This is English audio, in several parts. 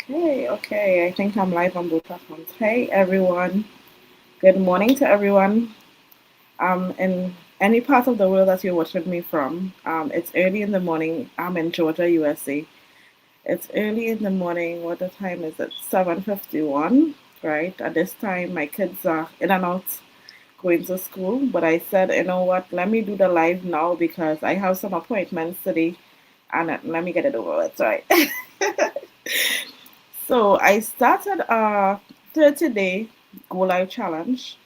Okay. I think I'm live on both platforms. Hey, everyone. Good morning to everyone. In any part of the world that you're watching me from, it's early in the morning. I'm in Georgia, USA. It's early in the morning. What the time is it? 7:51, right? At this time, my kids are in and out going to school. But I said, you know what? Let me do the live now because I have some appointments today, and let me get it over with, right? So I started a 30-day Go Live challenge,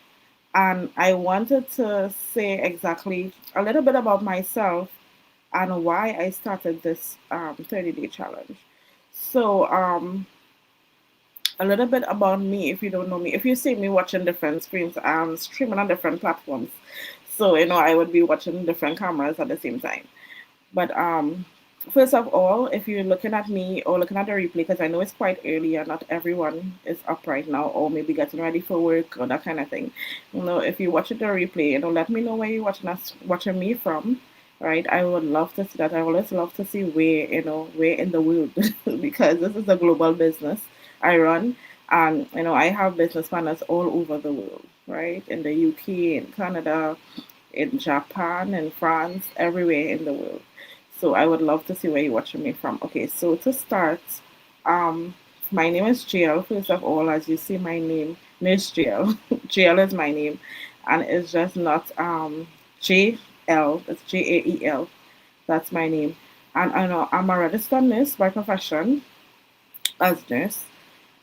and I wanted to say exactly a little bit about myself and why I started this 30-day challenge. So, a little bit about me if you don't know me. If you see me watching different screens, I'm streaming on different platforms. So, I would be watching different cameras at the same time. But first of all, if you're looking at me or looking at the replay, because I know it's quite early and not everyone is up right now, or maybe getting ready for work or that kind of thing. If you're watching the replay, let me know where you're watching me from. Right, I would love to see that. I always love to see where in the world, because this is a global business I run, and I have business partners all over the world, right, in the UK, in Canada, in Japan, in France, everywhere in the world. So I would love to see where you're watching me from. Okay, so to start, um, my name is JL. First of all, as you see my name, Miss JL. JL is my name, and it's just not JL. It's JAEL. That's my name. And I know I'm a registered nurse by profession as nurse.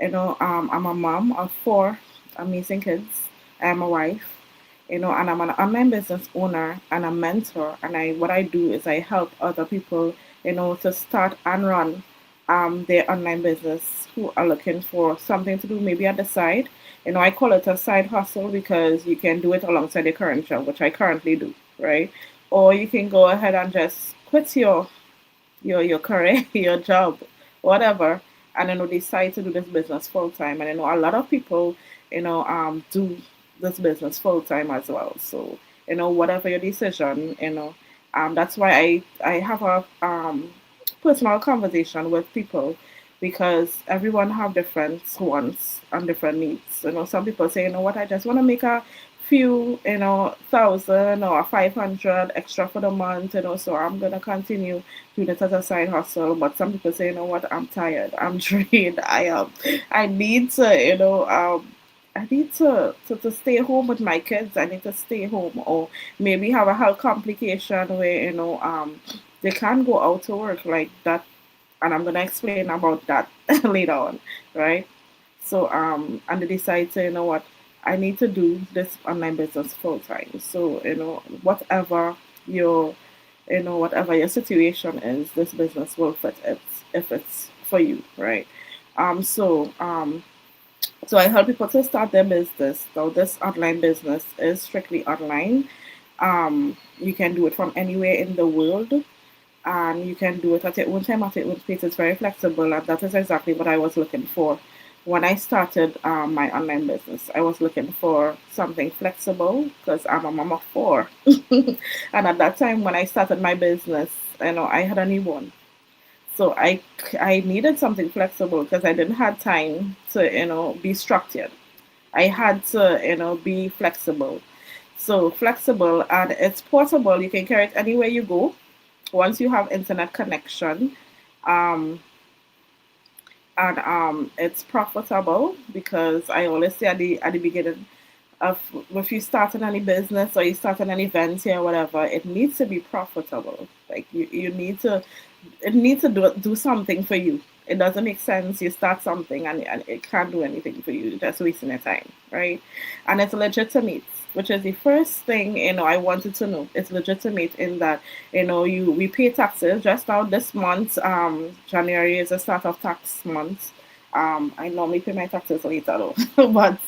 I'm a mom of four amazing kids. I'm a wife, and I'm an online business owner and a mentor. And what I do is I help other people, to start and run their online business who are looking for something to do maybe at the side. I call it a side hustle because you can do it alongside your current job, which I currently do, right? Or you can go ahead and just quit your career, your job, whatever, and decide to do this business full time. And a lot of people, do this business full time as well. So whatever your decision, that's why I have a personal conversation with people because everyone have different wants and different needs. Some people say, what, I just want to make a few, thousand or 500 extra for the month, so I'm gonna continue doing it as a side hustle. But some people say, what, I'm tired, I'm drained, I need to, I need to stay home with my kids. I need to stay home, or maybe have a health complication where they can't go out to work like that. And I'm gonna explain about that later on, right? So and they decide to, what, I need to do this online business full time. So your whatever your situation is, this business will fit it if it's for you, right? Um so um so I help people to start their business. So this online business is strictly online. You can do it from anywhere in the world, and you can do it at your own time, at your own pace. It's very flexible, and that is exactly what I was looking for when I started my online business. I was looking for something flexible because I'm a mom of four, and at that time when I started my business, I had a newborn, so I needed something flexible because I didn't have time to be structured. I had to be flexible. So flexible, and it's portable. You can carry it anywhere you go once you have internet connection, um, and it's profitable because I always say at the beginning of, if you start in any business or you start in an event here or whatever, it needs to be profitable. Like you need to, it needs to do something for you. It doesn't make sense you start something and it can't do anything for you. You're just wasting your time, right? And it's legitimate, which is the first thing I wanted to know. It's legitimate in that we pay taxes. Just now this month, January is the start of tax month. I normally pay my taxes later though, but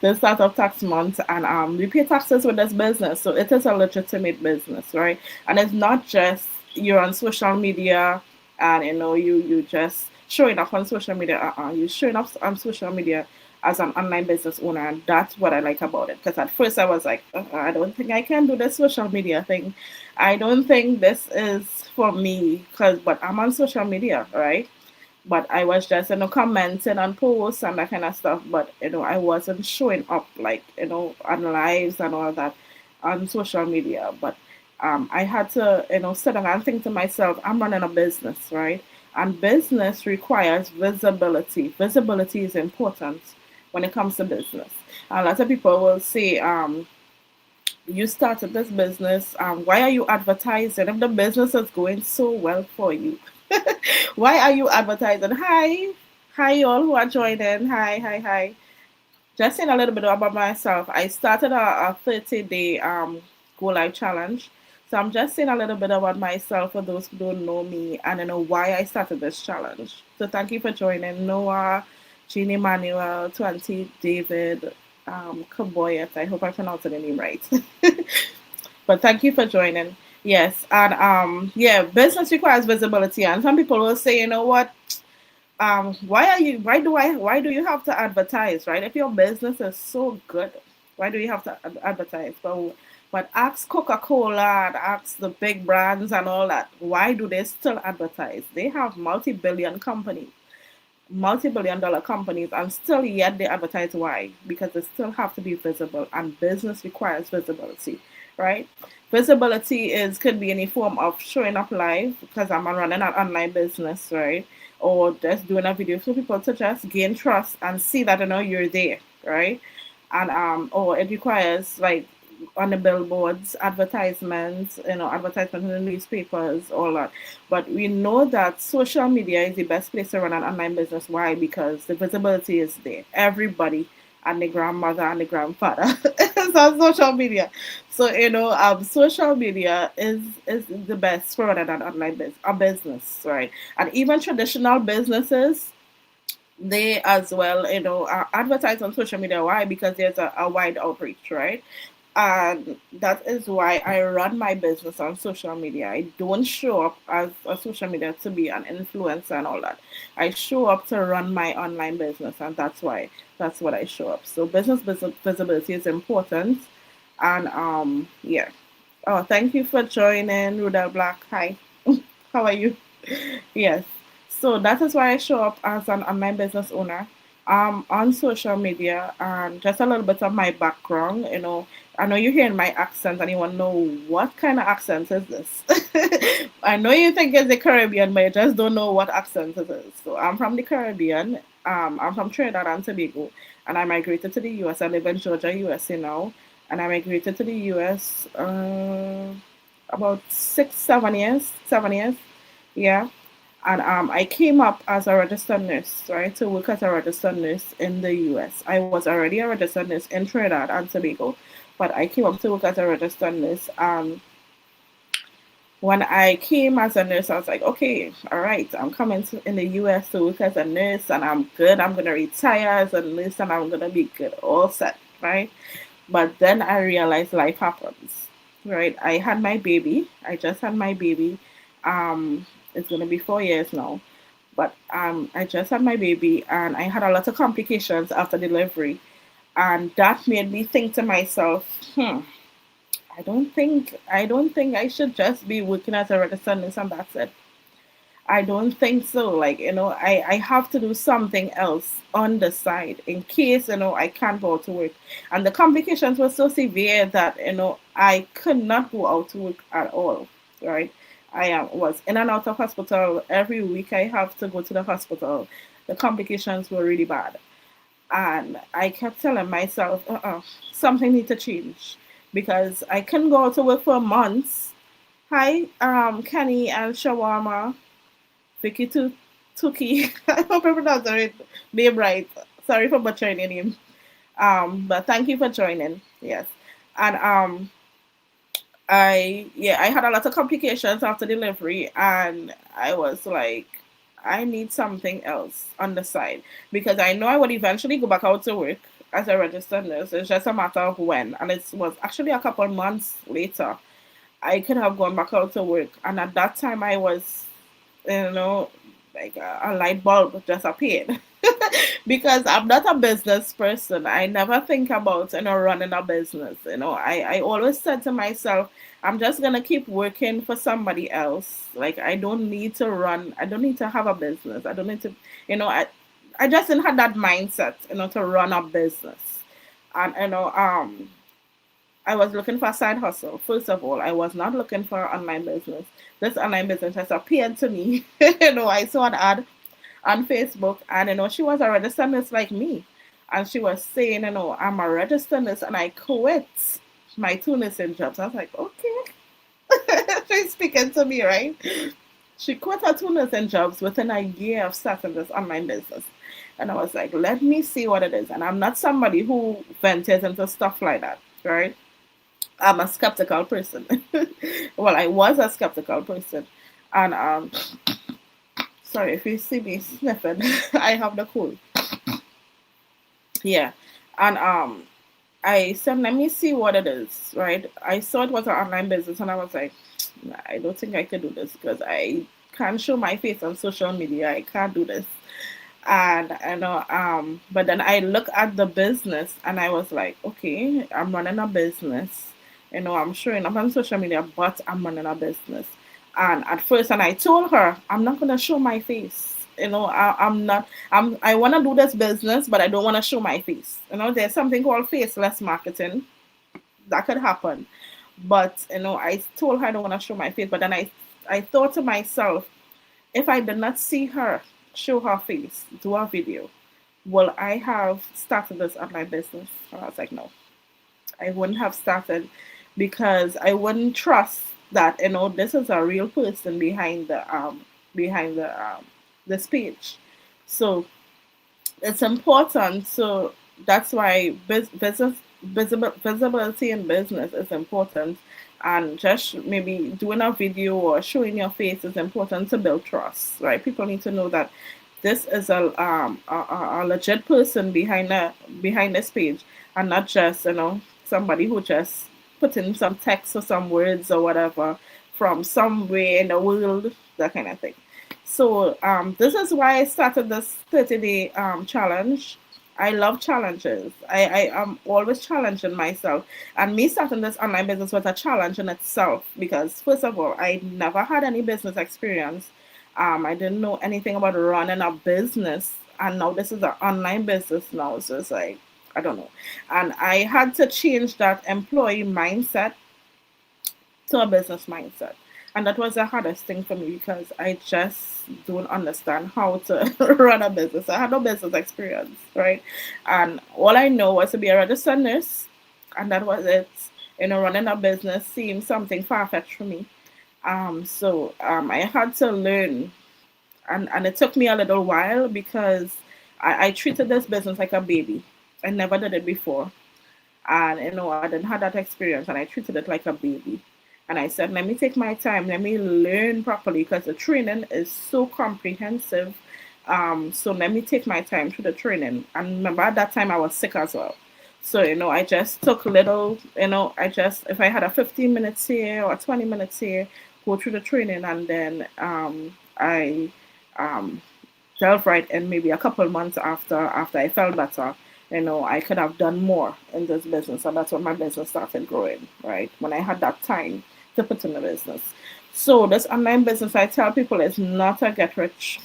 the start of tax month, and we pay taxes with this business, so it is a legitimate business, right? And it's not just you're on social media and you just showing up on social media. You showing up on social media as an online business owner, and that's what I like about it. Because at first I was like, I don't think I can do this social media thing. I don't think this is for me. But I'm on social media, right? but I was just, commenting on posts and that kind of stuff. But, I wasn't showing up like, on lives and all that on social media. But I had to, sit down and think to myself, I'm running a business, right? And business requires visibility. Visibility is important when it comes to business. A lot of people will say, you started this business. Why are you advertising if the business is going so well for you? Why are you advertising? Hi, all who are joining. Hi. Just saying a little bit about myself. I started a 30-day Go Live challenge. So I'm just saying a little bit about myself for those who don't know me and why I started this challenge. So thank you for joining. Noah, Jeannie Manuel, 20, David, Kaboyet. I hope I pronounced the name right. But thank you for joining. Yes, and yeah, business requires visibility, and some people will say, you know what, why do you have to advertise, right? If your business is so good, why do you have to advertise? But ask Coca-Cola and ask the big brands and all that, why do they still advertise? They have multi-billion dollar companies, and still yet they advertise. Why? Because they still have to be visible, and business requires visibility, right? Visibility is could be any form of showing up live, because I'm running an online business, right? Or just doing a video for people to just gain trust and see that you're there, right? And or it requires like on the billboards, advertisements, advertisements in the newspapers, all that. But we know that social media is the best place to run an online business. Why? Because the visibility is there. Everybody and the grandmother and the grandfather is on social media. So social media is the best for running an online business, right? And even traditional businesses, they as well, advertise on social media. Why? Because there's a wide outreach, right? And that is why I run my business on social media. I don't show up as a social media to be an influencer and all that. I show up to run my online business, and that's what I show up. So business visibility is important, and yeah. Oh, thank you for joining, Rudel Black. Hi, how are you? Yes. So that is why I show up as an online business owner on social media, and just a little bit of my background. I know you're hearing my accent and you want to know what kind of accent is this. I know you think it's the Caribbean, but you just don't know what accent it is. So I'm from the Caribbean. I'm from Trinidad and Tobago, and I migrated to the US. I live in Georgia, USA now, and I migrated to the US about 6, 7 years, 7 years. Yeah. And I came up as a registered nurse, right, to work as a registered nurse in the US. I was already a registered nurse in Trinidad and Tobago, but I came up to work as a registered nurse. When I came as a nurse, I was like, okay, all right, I'm coming in the US to work as a nurse, and I'm good. I'm going to retire as a nurse, and I'm going to be good, all set, right? But then I realized life happens, right? I had my baby. I just had my baby. It's going to be 4 years now. But I just had my baby, and I had a lot of complications after delivery. And that made me think to myself, I don't think I should just be working as a registered nurse and that's it. I don't think so. Like, I have to do something else on the side in case, I can't go out to work. And the complications were so severe that, I could not go out to work at all, right? I was in and out of hospital. Every week I have to go to the hospital. The complications were really bad. And I kept telling myself, something needs to change because I couldn't go out to work for months. Hi, Kenny and Shawarma. Vicky Tuki. I hope I pronounced it name right. Sorry for butchering your name. But thank you for joining. Yes. And I had a lot of complications after delivery, and I was like, I need something else on the side because I know I would eventually go back out to work as a registered nurse. It's just a matter of when, and it was actually a couple months later I could have gone back out to work. And at that time, I was, like a light bulb just appeared. because I'm not a business person. I never think about running a business. I always said to myself, I'm just gonna keep working for somebody else. Like I don't need to run. I don't need to have a business. I don't need to. You know I I just didn't have that mindset. To run a business. And I was looking for a side hustle. First of all, I was not looking for an online business. This online business just appeared to me. I saw an ad on Facebook, and she was a registered nurse like me, and she was saying, I'm a registered nurse, and I quit my two nursing jobs. I was like, okay, she's speaking to me, right? She quit her two nursing jobs within a year of starting this online business. And I was like, let me see what it is. And I'm not somebody who ventures into stuff like that, right? I'm a skeptical person. Well, I was a skeptical person. And sorry if you see me sniffing, I have the cold. Yeah. And I said, let me see what it is, right? I saw it was an online business, and I was like, nah, I don't think I can do this because I can't show my face on social media. I can't do this. And but then I look at the business, and I was like, okay, I'm running a business. I'm showing up on social media, but I'm running a business. And at first, and I told her, I'm not gonna show my face. I'm not. I want to do this business, but I don't want to show my face. There's something called faceless marketing that could happen. But I told her I don't want to show my face. But then I thought to myself, if I did not see her show her face, do a video, will I have started this online business? And I was like, no, I wouldn't have started, because I wouldn't trust that this is a real person behind this page. So it's important. So that's why visibility in business is important, and just maybe doing a video or showing your face is important to build trust, right? People need to know that this is a legit person behind this page, and not just somebody who just put in some text or some words or whatever from somewhere in the world, that kind of thing. So this is why I started this 30-day challenge. I love challenges. I am always challenging myself. And me starting this online business was a challenge in itself, because, first of all, I never had any business experience. I didn't know anything about running a business. And now this is an online business now. So it's like, I don't know. And I had to change that employee mindset to a business mindset. And that was the hardest thing for me, because I just don't understand how to run a business. I had no business experience, right? And all I know was to be a registered nurse, and that was it. Running a business seemed something far fetched for me. So I had to learn, and it took me a little while, because I treated this business like a baby. I never did it before. And I didn't have that experience, and I treated it like a baby. And I said, let me take my time, let me learn properly, because the training is so comprehensive. So let me take my time through the training. And remember, at that time I was sick as well. So I just took little, if I had a 15 minutes here or 20 minutes here, go through the training, and then I delve right in. Maybe a couple months after I felt better, I could have done more in this business. And that's when my business started growing, right? When I had that time to put in the business. So this online business, I tell people, is not a get rich.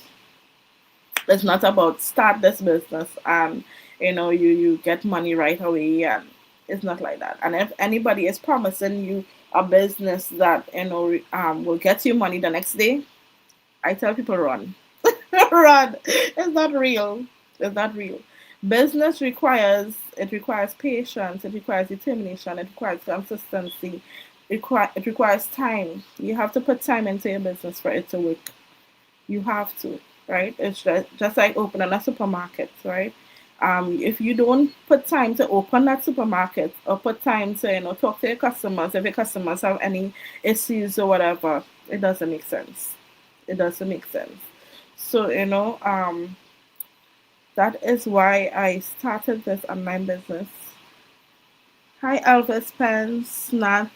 It's not about start this business and you get money right away, and it's not like that. And if anybody is promising you a business that will get you money the next day, I tell people, run. Run. It's not real. It's not real. Business requires patience, it requires determination, it requires consistency, it requires time. You have to put time into your business for it to work. You have to, right? It's just like opening a supermarket, right? If you don't put time to open that supermarket, or put time to talk to your customers, if your customers have any issues or whatever, it doesn't make sense. It doesn't make sense. So that is why I started this online business. Hi, Elvis Pence, Nats,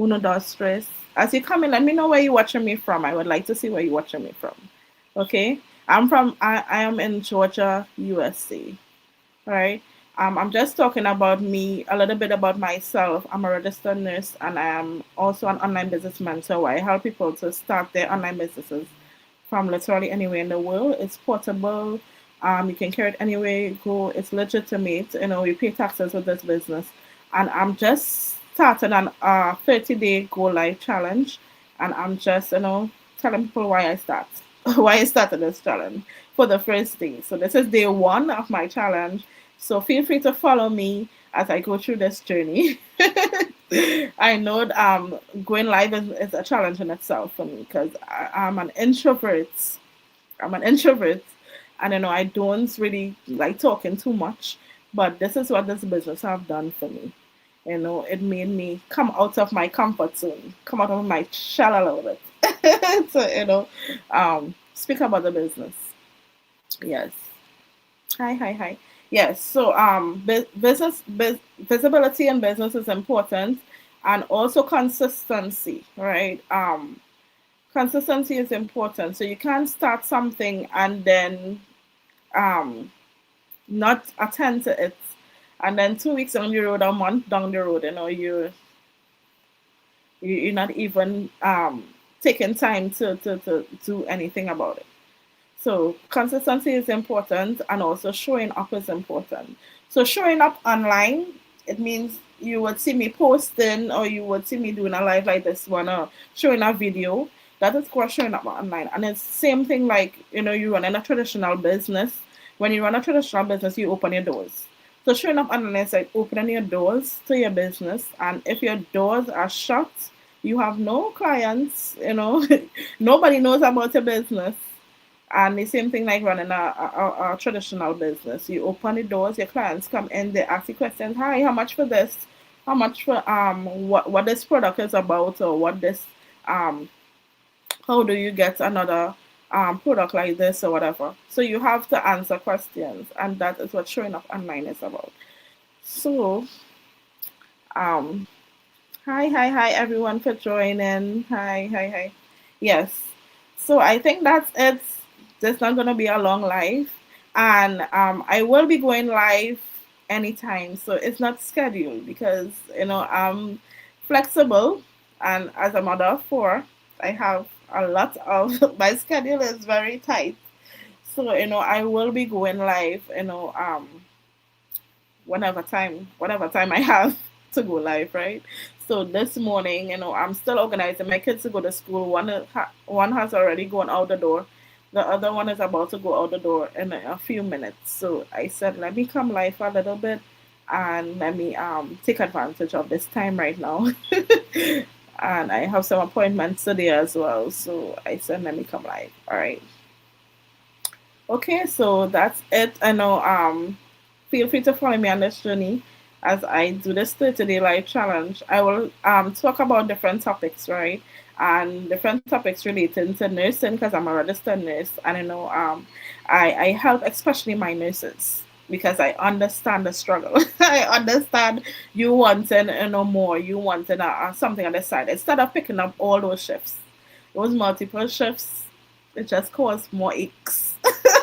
Uno Dos Tres. As you come in, let me know where you're watching me from. I would like to see where you're watching me from. Okay? I am in Georgia, USA, right? I'm just talking about me, a little bit about myself. I'm a registered nurse and I am also an online businessman. So I help people to start their online businesses from literally anywhere in the world. It's portable. You can carry it anywhere you go. It's legitimate. We pay taxes with this business. And I'm just started an 30-day go live challenge. And I'm just, telling people why I start, why I started this challenge for the first day. So this is day one of my challenge. So feel free to follow me as I go through this journey. I know going live is a challenge in itself for me because I'm an introvert. I'm an introvert, and I don't really like talking too much. But this is what this business have done for me. It made me come out of my comfort zone, come out of my shell a little bit. So speak about the business. Yes. Hi, hi, hi. Yes. So visibility in business is important, and also consistency, right? Consistency is important. So you can't start something and then um not attend to it, and then 2 weeks down the road, a month down the road, you're not even taking time to do anything about it. So consistency is important, and also showing up is important. So showing up online, it means you would see me posting, or you would see me doing a live like this one, or showing a video. That is called showing up online. And it's same thing like, you run in a traditional business. When you run a traditional business, you open your doors. So showing up online is like opening your doors to your business. And if your doors are shut, you have no clients, nobody knows about your business. And the same thing like running a traditional business. You open the doors, your clients come in, they ask you questions. Hi, how much for this? How much for what this product is about, or what this um how do you get another product like this or whatever. So you have to answer questions, and that is what showing up online is about. So um hi everyone for joining. Hi. Yes. So I think that's it. There's not gonna be a long live. And I will be going live anytime. So it's not scheduled because I'm flexible, and as a mother of four, I have a lot of my schedule is very tight. So I will be going live, whatever time I have to go live, right? So this morning, I'm still organizing my kids to go to school. One has already gone out the door. The other one is about to go out the door in a few minutes. So I said, let me come live for a little bit, and let me take advantage of this time right now. And I have some appointments today as well. So I said, let me come live. All right. Okay, so that's it. I know feel free to follow me on this journey as I do this 30-day life challenge. I will talk about different topics, right? And different topics relating to nursing because I'm a registered nurse, and I help especially my nurses because I understand the struggle. I understand you wanting more, you wanting something on the side instead of picking up all those shifts, those multiple shifts. It just causes more aches,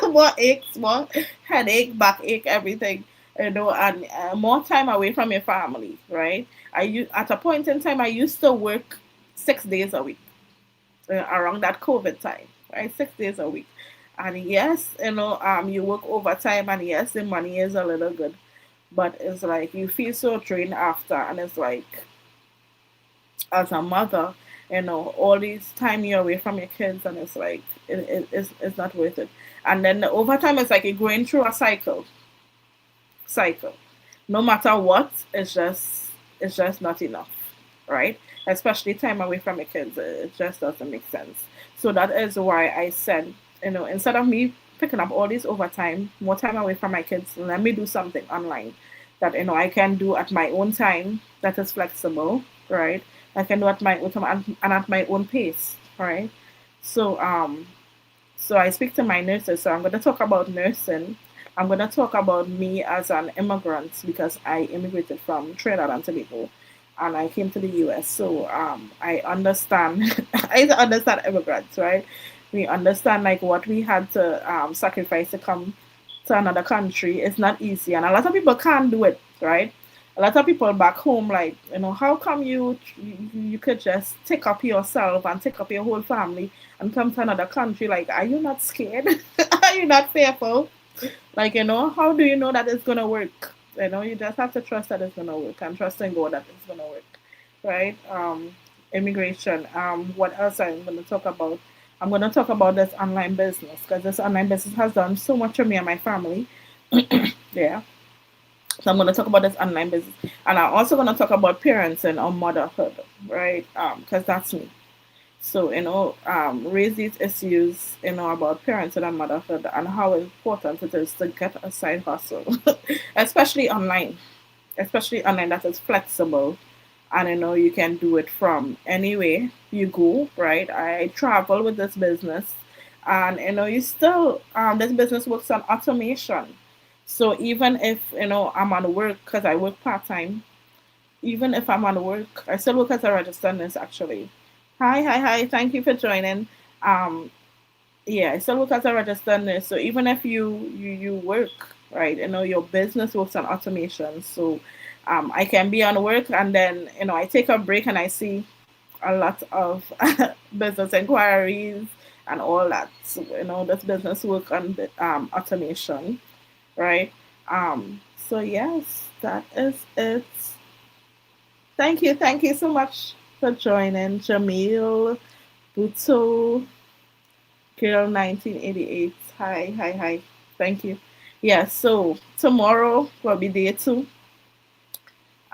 more aches, more headache, backache, everything. And more time away from your family, right? At a point in time, I used to work 6 days a week around that COVID time, right? 6 days a week. And yes, you work overtime, and yes, the money is a little good, but it's like you feel so drained after, and it's like as a mother, all this time you're away from your kids, and it's like it's not worth it. And then the overtime is like you're going through a cycle. No matter what, it's just not enough, right? Especially time away from your kids, it just doesn't make sense. So that is why I said, instead of me picking up all this overtime, more time away from my kids, let me do something online that I can do at my own time that is flexible, right? I can do at my own time and at my own pace, right? So so I speak to my nurses. So I'm going to talk about nursing. I'm going to talk about me as an immigrant because I immigrated from Trinidad and Tobago, and I came to the US. So I understand, I understand immigrants, right? We understand like what we had to sacrifice to come to another country. It's not easy, and a lot of people can't do it, right? A lot of people back home, like, how come you could just take up yourself and take up your whole family and come to another country? Like, are you not scared? Are you not fearful? Like, how do you know that it's gonna work? You just have to trust that it's gonna work and trust in God that it's gonna work, right? Immigration. What else I'm gonna talk about? I'm gonna talk about this online business because this online business has done so much for me and my family. Yeah. So I'm gonna talk about this online business, and I'm also gonna talk about parenting or motherhood, right? Because that's me. So, raise these issues, about parenting and motherhood and how important it is to get a side hustle, especially online, that is flexible and, you can do it from anywhere you go, right? I travel with this business and, you still, this business works on automation. So even if, I'm on work because I work part time, even if I'm on work, I still work as a registered nurse actually. Hi, hi, hi. Thank you for joining. Um, yeah, I still work as a registered nurse. So even if you work, right, your business works on automation. So I can be on work and then, I take a break and I see a lot of business inquiries and all that. So, this business work on the automation, right? So yes, that is it. Thank you so much for joining, Jamil, Buto, Girl 1988. Hi, hi, hi. Thank you. Yeah, so tomorrow will be day two.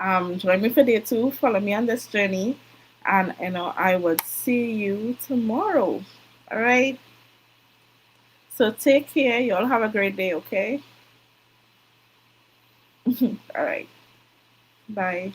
Join me for day two. Follow me on this journey, and I would see you tomorrow. All right. So take care. You all have a great day. Okay. All right. Bye.